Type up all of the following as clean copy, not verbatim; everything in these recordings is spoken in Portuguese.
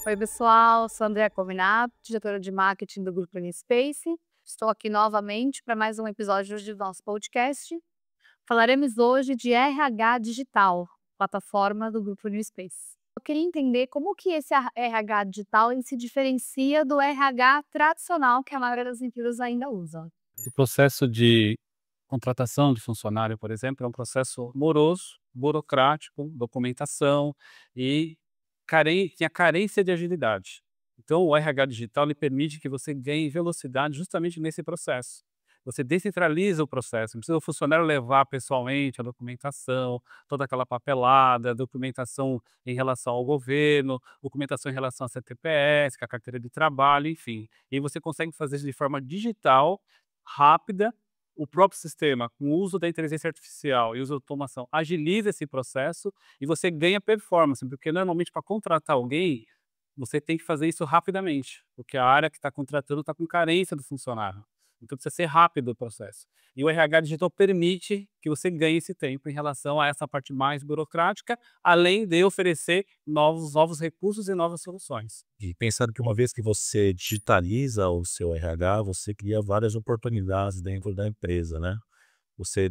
Oi, pessoal, sou a Andrea Cominato, diretora de marketing do Grupo Unispace. Estou aqui novamente para mais um episódio do nosso podcast. Falaremos hoje de RH Digital, plataforma do Grupo Unispace. Eu queria entender como que esse RH digital ele se diferencia do RH tradicional que a maioria das empresas ainda usa. O processo de contratação de funcionário, por exemplo, é um processo moroso, burocrático, documentação e tinha carência de agilidade. Então, o RH digital lhe permite que você ganhe velocidade justamente nesse processo. Você descentraliza o processo, não precisa o funcionário levar pessoalmente a documentação, toda aquela papelada, documentação em relação ao governo, documentação em relação à CTPS, com a carteira de trabalho, enfim. E você consegue fazer isso de forma digital, rápida. O próprio sistema, com o uso da inteligência artificial e uso da automação, agiliza esse processo e você ganha performance, porque normalmente para contratar alguém, você tem que fazer isso rapidamente, porque a área que está contratando está com carência do funcionário. Então precisa ser rápido o processo. E o RH digital permite que você ganhe esse tempo em relação a essa parte mais burocrática, além de oferecer novos recursos e novas soluções. E pensando que uma vez que você digitaliza o seu RH, você cria várias oportunidades dentro da empresa, né? Você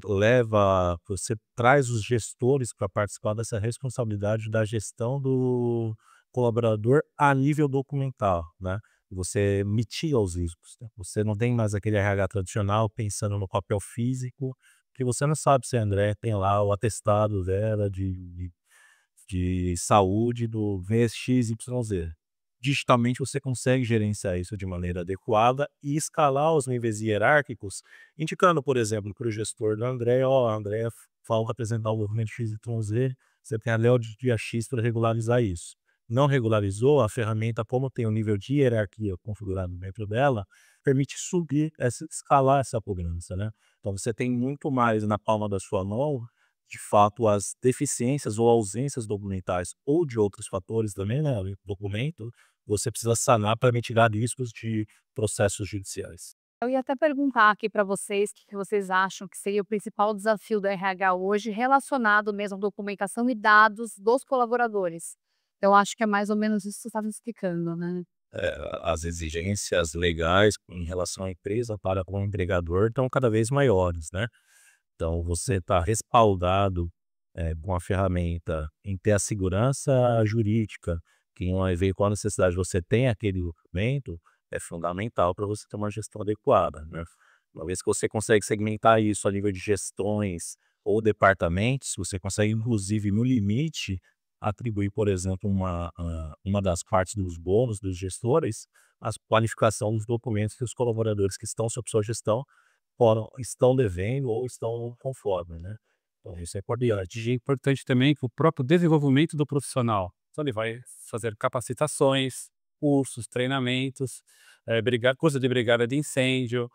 traz os gestores para participar dessa responsabilidade da gestão do colaborador a nível documental, né? Você mitiga os riscos, né? Você não tem mais aquele RH tradicional pensando no papel físico, que você não sabe se a André tem lá o atestado dela de saúde do mês XYZ. Digitalmente você consegue gerenciar isso de maneira adequada e escalar os níveis hierárquicos, indicando, por exemplo, para o gestor do André, ó, André, falta apresentar o documento XYZ, você tem até o dia X para regularizar isso. Não regularizou, a ferramenta, como tem um nível de hierarquia configurado dentro dela, permite escalar essa cobrança, né? Então você tem muito mais na palma da sua mão, de fato, as deficiências ou ausências documentais ou de outros fatores também, né, além do documento, você precisa sanar para mitigar riscos de processos judiciais. Eu ia até perguntar aqui para vocês o que vocês acham que seria o principal desafio do RH hoje relacionado mesmo à documentação e dados dos colaboradores. Eu acho que é mais ou menos isso que você estava explicando, né? As exigências legais em relação à empresa para com o empregador estão cada vez maiores, né. Então você está respaldado, com a ferramenta em ter a segurança jurídica, que em uma eventual necessidade você tem aquele documento, é fundamental para você ter uma gestão adequada, né. Uma vez que você consegue segmentar isso a nível de gestões ou departamentos, você consegue inclusive no limite atribuir, por exemplo, uma das partes dos bônus dos gestores, a qualificação dos documentos que os colaboradores que estão sob sua gestão estão devendo ou estão conforme, né. Então isso é importante. E é importante também que o próprio desenvolvimento do profissional. Então ele vai fazer capacitações, cursos, treinamentos, curso de brigada de incêndio,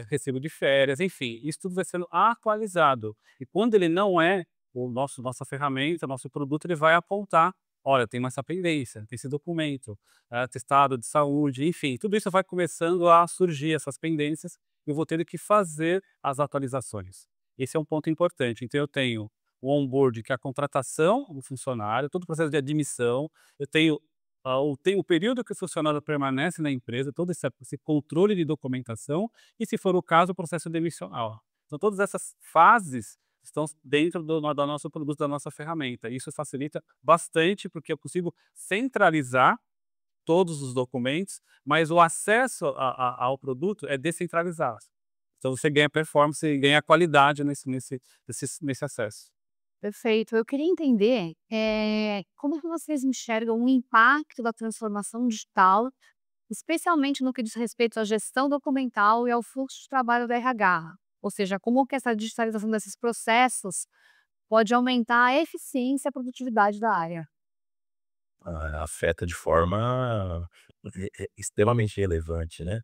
recibo de férias, enfim, isso tudo vai sendo atualizado. E quando ele não é, nossa ferramenta, nosso produto, ele vai apontar: olha, tem essa pendência, tem esse documento, atestado de saúde, enfim, tudo isso vai começando a surgir, essas pendências, eu vou tendo que fazer as atualizações. Esse é um ponto importante. Então eu tenho o onboard, que é a contratação do funcionário, todo o processo de admissão, eu tenho o período que o funcionário permanece na empresa, todo esse controle de documentação e, se for o caso, o processo demissional. Então todas essas fases estão dentro do nosso produto, da nossa ferramenta. Isso facilita bastante, porque eu consigo centralizar todos os documentos, mas o acesso ao produto é descentralizado. Então você ganha performance e ganha qualidade nesse acesso. Perfeito. Eu queria entender, como que vocês enxergam o impacto da transformação digital, especialmente no que diz respeito à gestão documental e ao fluxo de trabalho da RH. Ou seja, como que essa digitalização desses processos pode aumentar a eficiência e a produtividade da área. Afeta de forma extremamente relevante, né.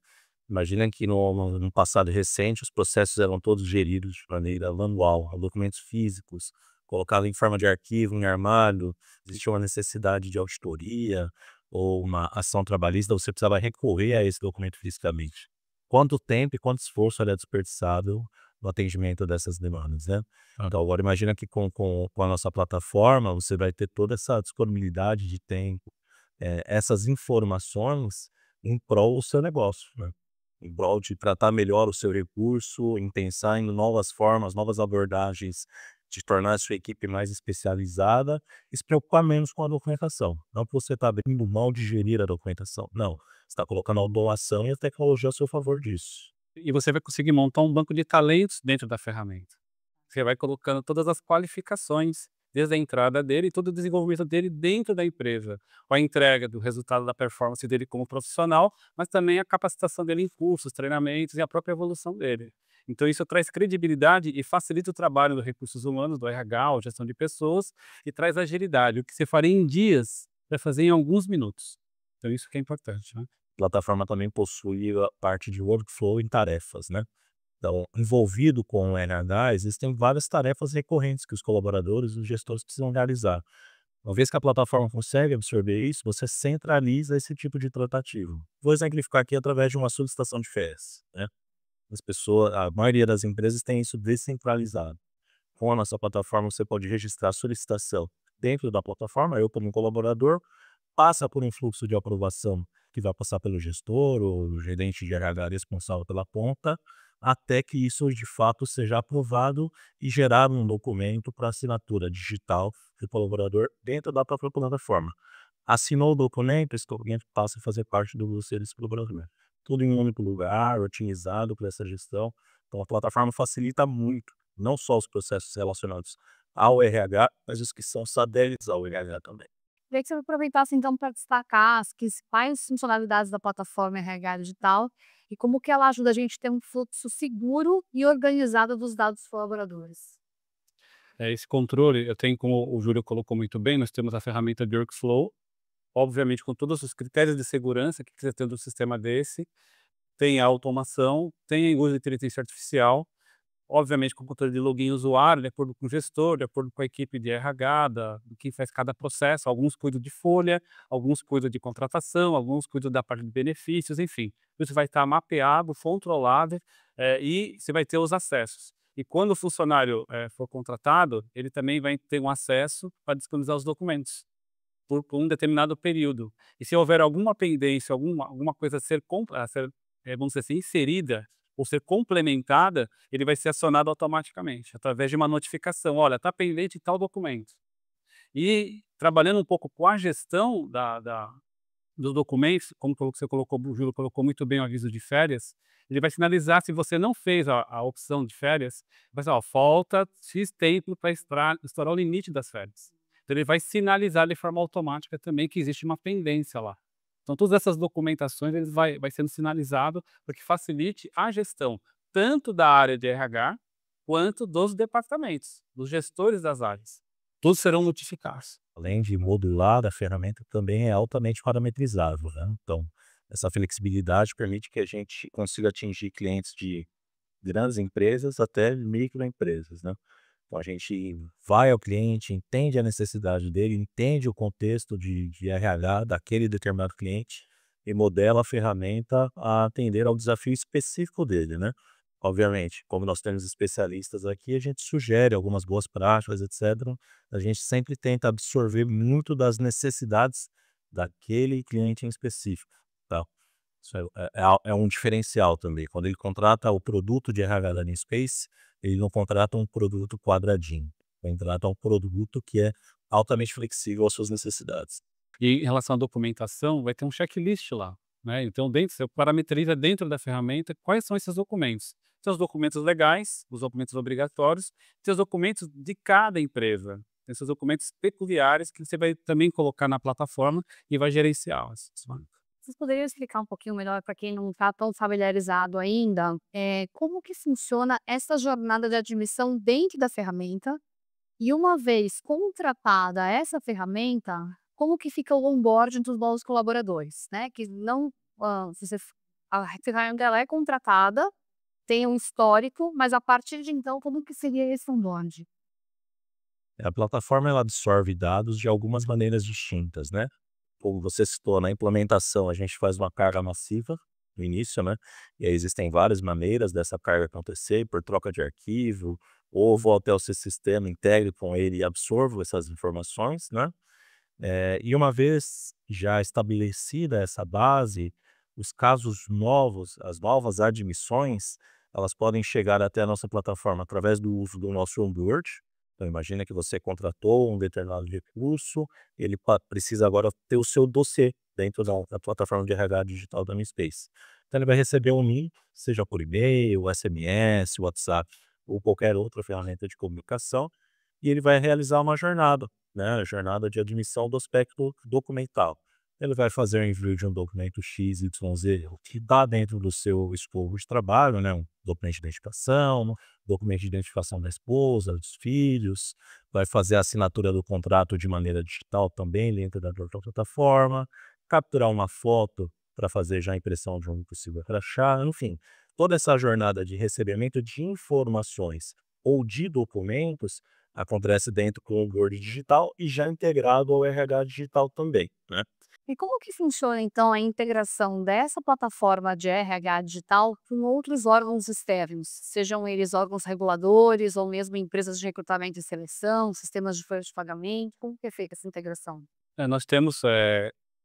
Imagina que no passado recente os processos eram todos geridos de maneira manual, documentos físicos, colocado em forma de arquivo, em armário, existia uma necessidade de auditoria ou uma ação trabalhista, você precisava recorrer a esse documento fisicamente. Quanto tempo e quanto esforço era desperdiçado no atendimento dessas demandas, né. Então agora imagina que com a nossa plataforma, você vai ter toda essa disponibilidade de tempo, essas informações em prol do seu negócio, né. Em prol de tratar melhor o seu recurso, em pensar em novas formas, novas abordagens, de tornar a sua equipe mais especializada e se preocupar menos com a documentação. Não que você está abrindo mão de gerir a documentação, não. Você está colocando a automação e a tecnologia a seu favor disso. E você vai conseguir montar um banco de talentos dentro da ferramenta. Você vai colocando todas as qualificações, desde a entrada dele e todo o desenvolvimento dele dentro da empresa, com a entrega do resultado da performance dele como profissional, mas também a capacitação dele em cursos, treinamentos e a própria evolução dele. Então isso traz credibilidade e facilita o trabalho dos recursos humanos, do RH, ou gestão de pessoas, e traz agilidade. O que você faria em dias, vai fazer em alguns minutos. Então isso que é importante, né? A plataforma também possui a parte de workflow em tarefas, né. Então, envolvido com o RH, existem várias tarefas recorrentes que os colaboradores e os gestores precisam realizar. Uma vez que a plataforma consegue absorver isso, você centraliza esse tipo de tratativa. Vou exemplificar aqui através de uma solicitação de férias, né. A maioria das empresas tem isso descentralizado. Com a nossa plataforma, você pode registrar a solicitação dentro da plataforma, eu como colaborador, passa por um fluxo de aprovação que vai passar pelo gestor ou o gerente de RH responsável pela ponta, até que isso de fato seja aprovado e gerar um documento para assinatura digital do colaborador dentro da própria plataforma. Assinou o documento, esse documento passa a fazer parte do dossiê desse colaborador. Tudo em um único lugar, otimizado para essa gestão. Então a plataforma facilita muito, não só os processos relacionados ao RH, mas os que são satélites ao RH também. Queria que você aproveitasse então para destacar as principais funcionalidades da plataforma RH Digital e como que ela ajuda a gente a ter um fluxo seguro e organizado dos dados dos colaboradores. Esse controle, eu tenho, como o Júlio colocou muito bem, nós temos a ferramenta de workflow, obviamente com todos os critérios de segurança que você tem do sistema desse, tem a automação, tem o uso de inteligência artificial, obviamente com o controle de login e usuário, de acordo com o gestor, de acordo com a equipe de RH, do que faz cada processo. Alguns cuidam de folha, alguns cuidam de contratação, alguns cuidam da parte de benefícios, enfim. Isso vai estar mapeado, controlado, e você vai ter os acessos. E quando o funcionário for contratado, ele também vai ter um acesso para disponibilizar os documentos por um determinado período. E se houver alguma pendência, alguma coisa a ser, vamos dizer assim, inserida ou ser complementada, ele vai ser acionado automaticamente, através de uma notificação: "Olha, está pendente tal documento". E trabalhando um pouco com a gestão dos documentos, como você colocou, o Júlio colocou muito bem o aviso de férias, ele vai sinalizar se você não fez a opção de férias, vai dizer: "Ó, falta X tempo para estourar o limite das férias". Então ele vai sinalizar de forma automática também que existe uma pendência lá. Então todas essas documentações eles vai sendo sinalizado para que facilite a gestão, tanto da área de RH, quanto dos departamentos, dos gestores das áreas. Todos serão notificados. Além de modular, a ferramenta também é altamente parametrizável, né. Então, essa flexibilidade permite que a gente consiga atingir clientes de grandes empresas até microempresas, né. Então a gente vai ao cliente, entende a necessidade dele, entende o contexto de RH daquele determinado cliente e modela a ferramenta a atender ao desafio específico dele, né. Obviamente, como nós temos especialistas aqui, a gente sugere algumas boas práticas, etcétera. A gente sempre tenta absorver muito das necessidades daquele cliente em específico, tá. Isso é um diferencial também. Quando ele contrata o produto de RH da Space, ele não contrata um produto quadradinho, ele contrata um produto que é altamente flexível às suas necessidades. E em relação à documentação, vai ter um checklist lá, né, então você parametriza dentro da ferramenta quais são esses documentos. Tem os documentos legais, os documentos obrigatórios, tem os documentos de cada empresa, tem esses documentos peculiares que você vai também colocar na plataforma e vai gerenciar. Vocês poderiam explicar um pouquinho melhor para quem não está tão familiarizado ainda, como que funciona essa jornada de admissão dentro da ferramenta? E uma vez contratada essa ferramenta, como que fica o onboarding dos novos colaboradores, né? Que não, a ferramenta ela é contratada, tem um histórico, mas a partir de então, como que seria esse onboarding? A plataforma ela absorve dados de algumas maneiras distintas, né. Como você citou, na implementação a gente faz uma carga massiva, no início, né? E aí existem várias maneiras dessa carga acontecer, por troca de arquivo, ou vou até o seu sistema, integre com ele e absorvo essas informações, né? E uma vez já estabelecida essa base, os casos novos, as novas admissões, elas podem chegar até a nossa plataforma através do uso do nosso onboard. Então, imagina que você contratou um determinado recurso, ele precisa agora ter o seu dossiê dentro da plataforma de RH digital da Mindspace. Então, ele vai receber um link, seja por e-mail, SMS, WhatsApp ou qualquer outra ferramenta de comunicação, e ele vai realizar uma jornada, né, a jornada de admissão do aspecto documental. Ele vai fazer o envio de um documento XYZ, o que está dentro do seu escopo de trabalho, né, um documento de identificação, documento de identificação da esposa, dos filhos, vai fazer a assinatura do contrato de maneira digital também dentro da plataforma, capturar uma foto para fazer já a impressão de um possível crachá, enfim. Toda essa jornada de recebimento de informações ou de documentos acontece dentro com o onboard digital e já integrado ao RH digital também, né? E como que funciona então a integração dessa plataforma de RH digital com outros órgãos externos, sejam eles órgãos reguladores ou mesmo empresas de recrutamento e seleção, sistemas de folha de pagamento? Como que é feita essa integração? Nós temos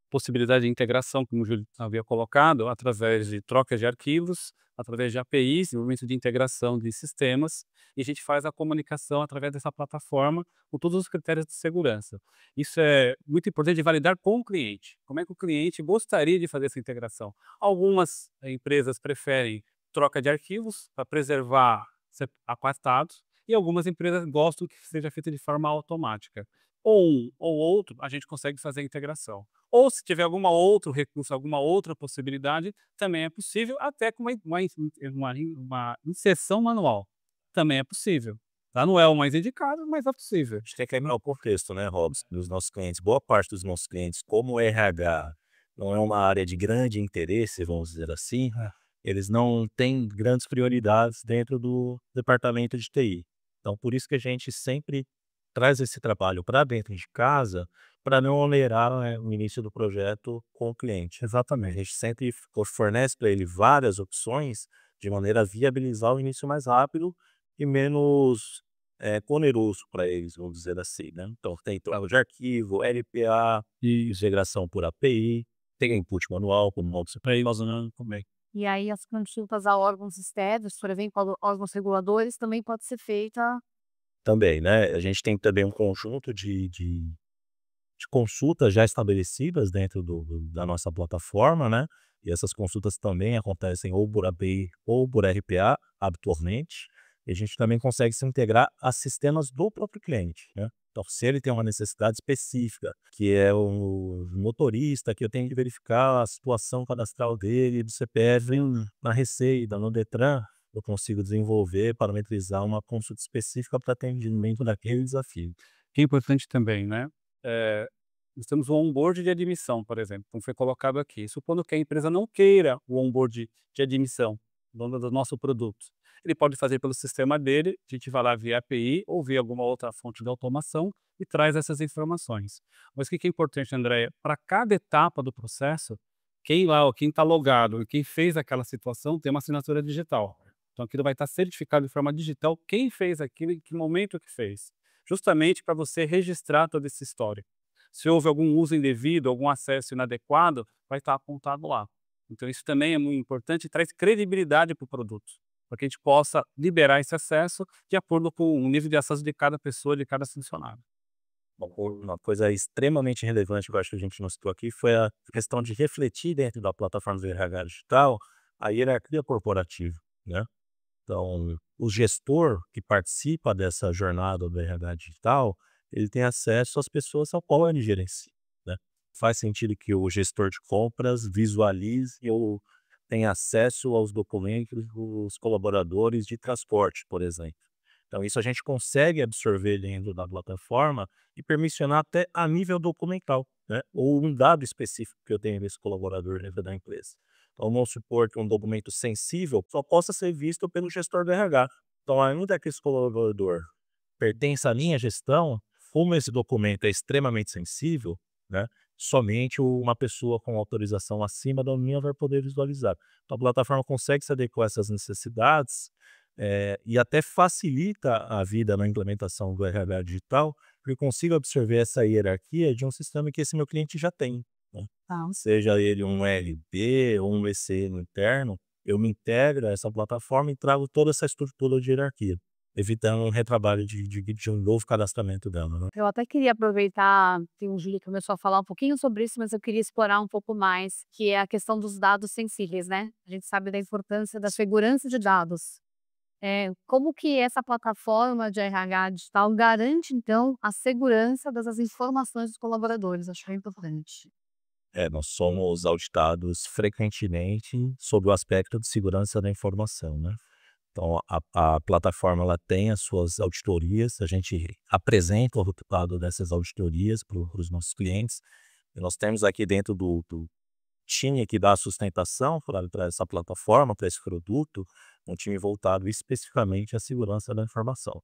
possibilidade de integração, como o Júlio havia colocado, através de troca de arquivos, através de APIs, desenvolvimento de integração de sistemas, e a gente faz a comunicação através dessa plataforma com todos os critérios de segurança. Isso é muito importante de validar com o cliente. Como é que o cliente gostaria de fazer essa integração? Algumas empresas preferem troca de arquivos para preservar apartados, e algumas empresas gostam que seja feita de forma automática. Ou um ou outro, a gente consegue fazer a integração. Ou se tiver alguma outro recurso, alguma outra possibilidade, também é possível, até com uma inserção manual. Também é possível. Tá? Não é o mais indicado, mas é possível. A gente tem que lembrar o contexto, né, Robson, dos nossos clientes. Boa parte dos nossos clientes, como o RH não é uma área de grande interesse, vamos dizer assim, eles não têm grandes prioridades dentro do departamento de TI. Então, por isso que a gente sempre traz esse trabalho para dentro de casa, para não onerar, né, o início do projeto com o cliente. Exatamente. A gente sempre fornece para ele várias opções de maneira a viabilizar o início mais rápido e menos oneroso para eles, vamos dizer assim, né? Então, tem troca de arquivo, LPA, integração por API, tem input manual, como você está aí usando também. E aí as consultas a órgãos externos, por exemplo, órgãos reguladores, também pode ser feita. Também, né? A gente tem também um conjunto de consultas já estabelecidas dentro da nossa plataforma, né? E essas consultas também acontecem ou por API ou por RPA, habitualmente. E a gente também consegue se integrar a sistemas do próprio cliente, né? Então, se ele tem uma necessidade específica, que é o motorista, que eu tenho que verificar a situação cadastral dele, do CPF na Receita, no Detran, eu consigo desenvolver, parametrizar uma consulta específica para atendimento daquele desafio. Que é importante também, né? Nós temos o onboard de admissão, por exemplo, como foi colocado aqui. Supondo que a empresa não queira o onboard de admissão do nosso produto, ele pode fazer pelo sistema dele, a gente vai lá via API ou via alguma outra fonte de automação e traz essas informações. Mas o que é importante, Andréia? Para cada etapa do processo, quem está logado, quem fez aquela situação tem uma assinatura digital. Então aquilo vai estar certificado de forma digital quem fez aquilo, em que momento que fez. Justamente para você registrar toda essa história. Se houve algum uso indevido, algum acesso inadequado, vai estar apontado lá. Então isso também é muito importante e traz credibilidade para o produto, para que a gente possa liberar esse acesso de acordo com o nível de acesso de cada pessoa, de cada funcionário. Uma coisa extremamente relevante que eu acho que a gente não citou aqui foi a questão de refletir dentro da plataforma do RH digital a hierarquia corporativa, né? Então, o gestor que participa dessa jornada do RH digital, ele tem acesso às pessoas ao qual ele gerencia, né? Faz sentido que o gestor de compras visualize ou tenha acesso aos documentos dos colaboradores de transporte, por exemplo. Então, isso a gente consegue absorver dentro da plataforma e permissionar até a nível documental, né? Ou um dado específico que eu tenho desse colaborador dentro da empresa. Então, vamos supor que um documento sensível só possa ser visto pelo gestor do RH. Então, ainda que esse colaborador pertença à minha gestão, como esse documento é extremamente sensível, né? somente uma pessoa com autorização acima da minha vai poder visualizar. Então a plataforma consegue se adequar a essas necessidades, e até facilita a vida na implementação do RH digital, porque eu consigo absorver essa hierarquia de um sistema que esse meu cliente já tem, né. Tá. Seja ele um ERP ou um EC interno, eu me integro a essa plataforma e trago toda essa estrutura de hierarquia, evitando um retrabalho de um novo cadastramento dela, né. Eu até queria aproveitar, tem o Júlio que começou a falar um pouquinho sobre isso, mas eu queria explorar um pouco mais, que é a questão dos dados sensíveis, né. A gente sabe da importância da segurança de dados. Como que essa plataforma de RH digital garante, então, a segurança das informações dos colaboradores? Acho que é importante. Nós somos auditados frequentemente sobre o aspecto de segurança da informação, né. Então a plataforma ela tem as suas auditorias, a gente apresenta o resultado dessas auditorias para os nossos clientes, e nós temos aqui dentro do time que dá a sustentação para essa plataforma, para esse produto, um time voltado especificamente à segurança da informação.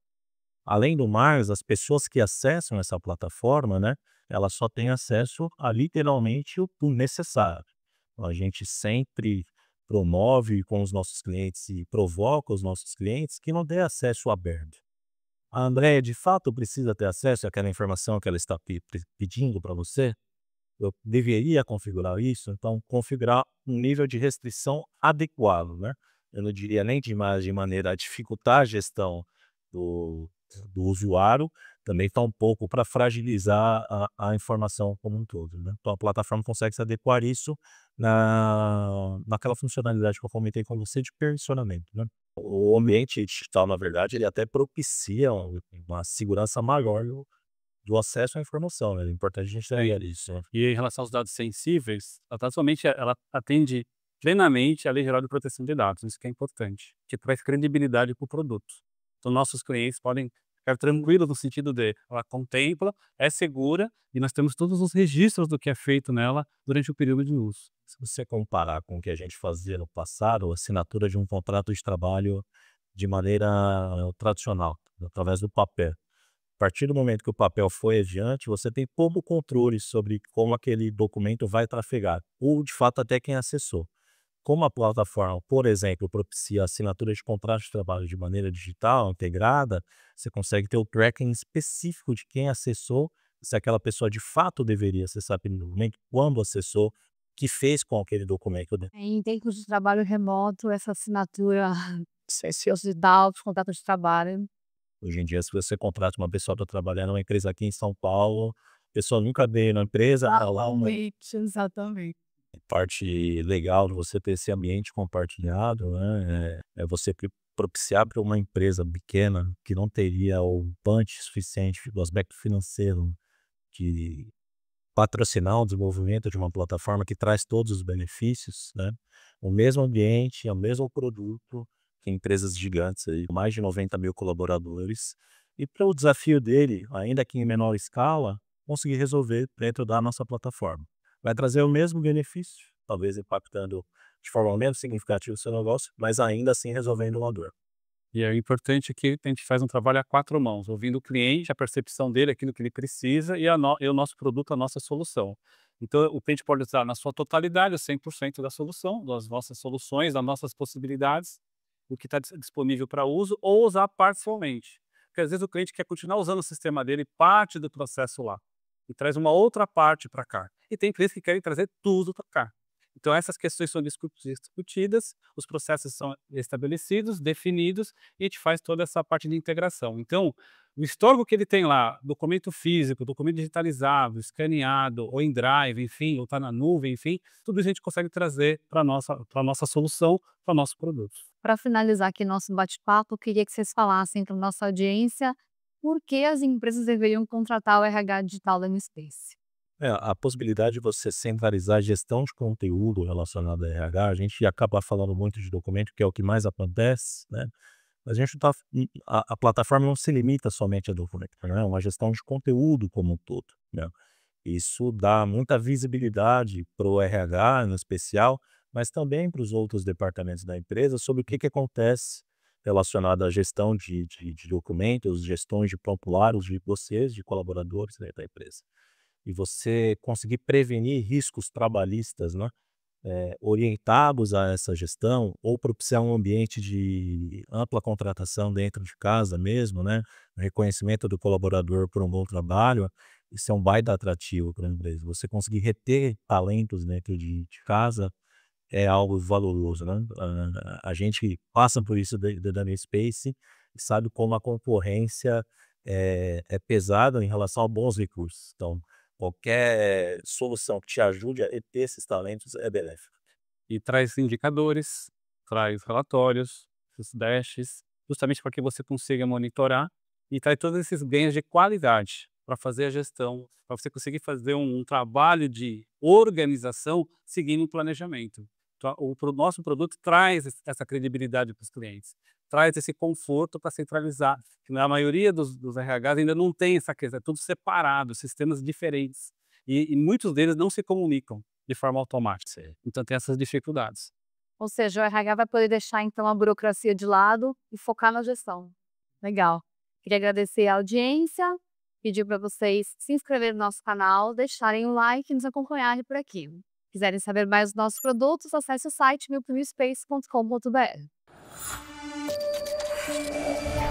Além do mais, as pessoas que acessam essa plataforma, né, elas só têm acesso a literalmente o necessário. Então, a gente sempre promove com os nossos clientes e provoca os nossos clientes que não dê acesso aberto. A Andréia de fato precisa ter acesso àquela informação que ela está pedindo para você? Eu deveria configurar isso, então configurar um nível de restrição adequado, né. Eu não diria nem de maneira a dificultar a gestão do do usuário, também está um pouco para fragilizar a informação como um todo, né. Então a plataforma consegue se adequar isso naquela funcionalidade que eu comentei com você de permissionamento, né. O ambiente digital, na verdade, ele até propicia uma segurança maior do acesso à informação, né, é importante a gente ter isso, né. E em relação aos dados sensíveis, ela atende plenamente à Lei Geral de Proteção de Dados, isso que é importante, que traz credibilidade para o produto. Então nossos clientes podem ficar tranquilos no sentido de, ela contempla, é segura e nós temos todos os registros do que é feito nela durante o período de uso. Se você comparar com o que a gente fazia no passado, a assinatura de um contrato de trabalho de maneira tradicional, através do papel. A partir do momento que o papel foi adiante, você tem pouco controle sobre como aquele documento vai trafegar, ou de fato até quem acessou. Como a plataforma, por exemplo, propicia a assinatura de contrato de trabalho de maneira digital, integrada, você consegue ter o tracking específico de quem acessou, se aquela pessoa de fato deveria acessar aquele documento, quando acessou, o que fez com aquele documento, né. Em tempos de trabalho remoto, essa assinatura digital de contrato de trabalho. Hoje em dia, se você contrata uma pessoa para trabalhar numa empresa aqui em São Paulo, a pessoa nunca veio na empresa, lá uma Exatamente. parte legal de você ter esse ambiente compartilhado, né, é você propiciar para uma empresa pequena que não teria o punch suficiente do aspecto financeiro de patrocinar o desenvolvimento de uma plataforma que traz todos os benefícios, né, o mesmo ambiente, é o mesmo produto que empresas gigantes aí, com mais de 90.000 colaboradores, e para o desafio dele, ainda que em menor escala, conseguir resolver dentro da nossa plataforma. Vai trazer o mesmo benefício, talvez impactando de forma menos significativa o seu negócio, mas ainda assim resolvendo uma dor. E é importante que a gente faz um trabalho a 4 mãos, ouvindo o cliente, a percepção dele, aquilo que ele precisa e o nosso produto, a nossa solução. Então o cliente pode usar na sua totalidade, o 100% da solução, das nossas soluções, das nossas possibilidades, o que está disponível para uso, ou usar parcialmente. Porque às vezes o cliente quer continuar usando o sistema dele, parte do processo lá, e traz uma outra parte para cá. E tem clientes que querem trazer tudo para cá. Então essas questões são discutidas, os processos são estabelecidos, definidos, e a gente faz toda essa parte de integração. Então, o histórico que ele tem lá, documento físico, documento digitalizado, escaneado, ou em drive, enfim, ou está na nuvem, enfim, tudo isso a gente consegue trazer para a nossa solução, para o nosso produto. Para finalizar aqui nosso bate-papo, eu queria que vocês falassem para nossa audiência por que as empresas deveriam contratar o RH digital da NSpace. A possibilidade de você centralizar a gestão de conteúdo relacionado a RH, a gente acaba falando muito de documento, que é o que mais acontece, né, mas a gente não tá a plataforma não se limita somente a documento, né, é uma gestão de conteúdo como um todo, né. Isso dá muita visibilidade para o RH, no especial, mas também para os outros departamentos da empresa, sobre o que acontece relacionado à gestão de documentos, gestões de prontuários, de dossiês de colaboradores dentro da empresa. e você conseguir prevenir riscos trabalhistas, né, orientados a essa gestão, ou propiciar um ambiente de ampla contratação dentro de casa mesmo, né, reconhecimento do colaborador por um bom trabalho, isso é um baita atrativo para a empresa. Você conseguir reter talentos dentro de casa é algo valoroso, né. A gente passa por isso dentro da Space e sabe como a concorrência é pesada em relação a bons recursos. Então, qualquer solução que te ajude a reter esses talentos é benéfica. E traz indicadores, traz relatórios, esses dashes, justamente para que você consiga monitorar e traz todos esses ganhos de qualidade para fazer a gestão, para você conseguir fazer um trabalho de organização seguindo um planejamento. Então, nosso produto traz essa credibilidade para os clientes, traz esse conforto para centralizar, que na maioria dos RHs ainda não tem essa questão, é tudo separado, sistemas diferentes, e muitos deles não se comunicam de forma automática. Então tem essas dificuldades. Ou seja, o RH vai poder deixar então a burocracia de lado e focar na gestão. Legal. Queria agradecer a audiência, pedir para vocês se inscreverem no nosso canal, deixarem um like e nos acompanharem por aqui. Quiserem saber mais dos nossos produtos, acesse o site milpremiospace.com.br.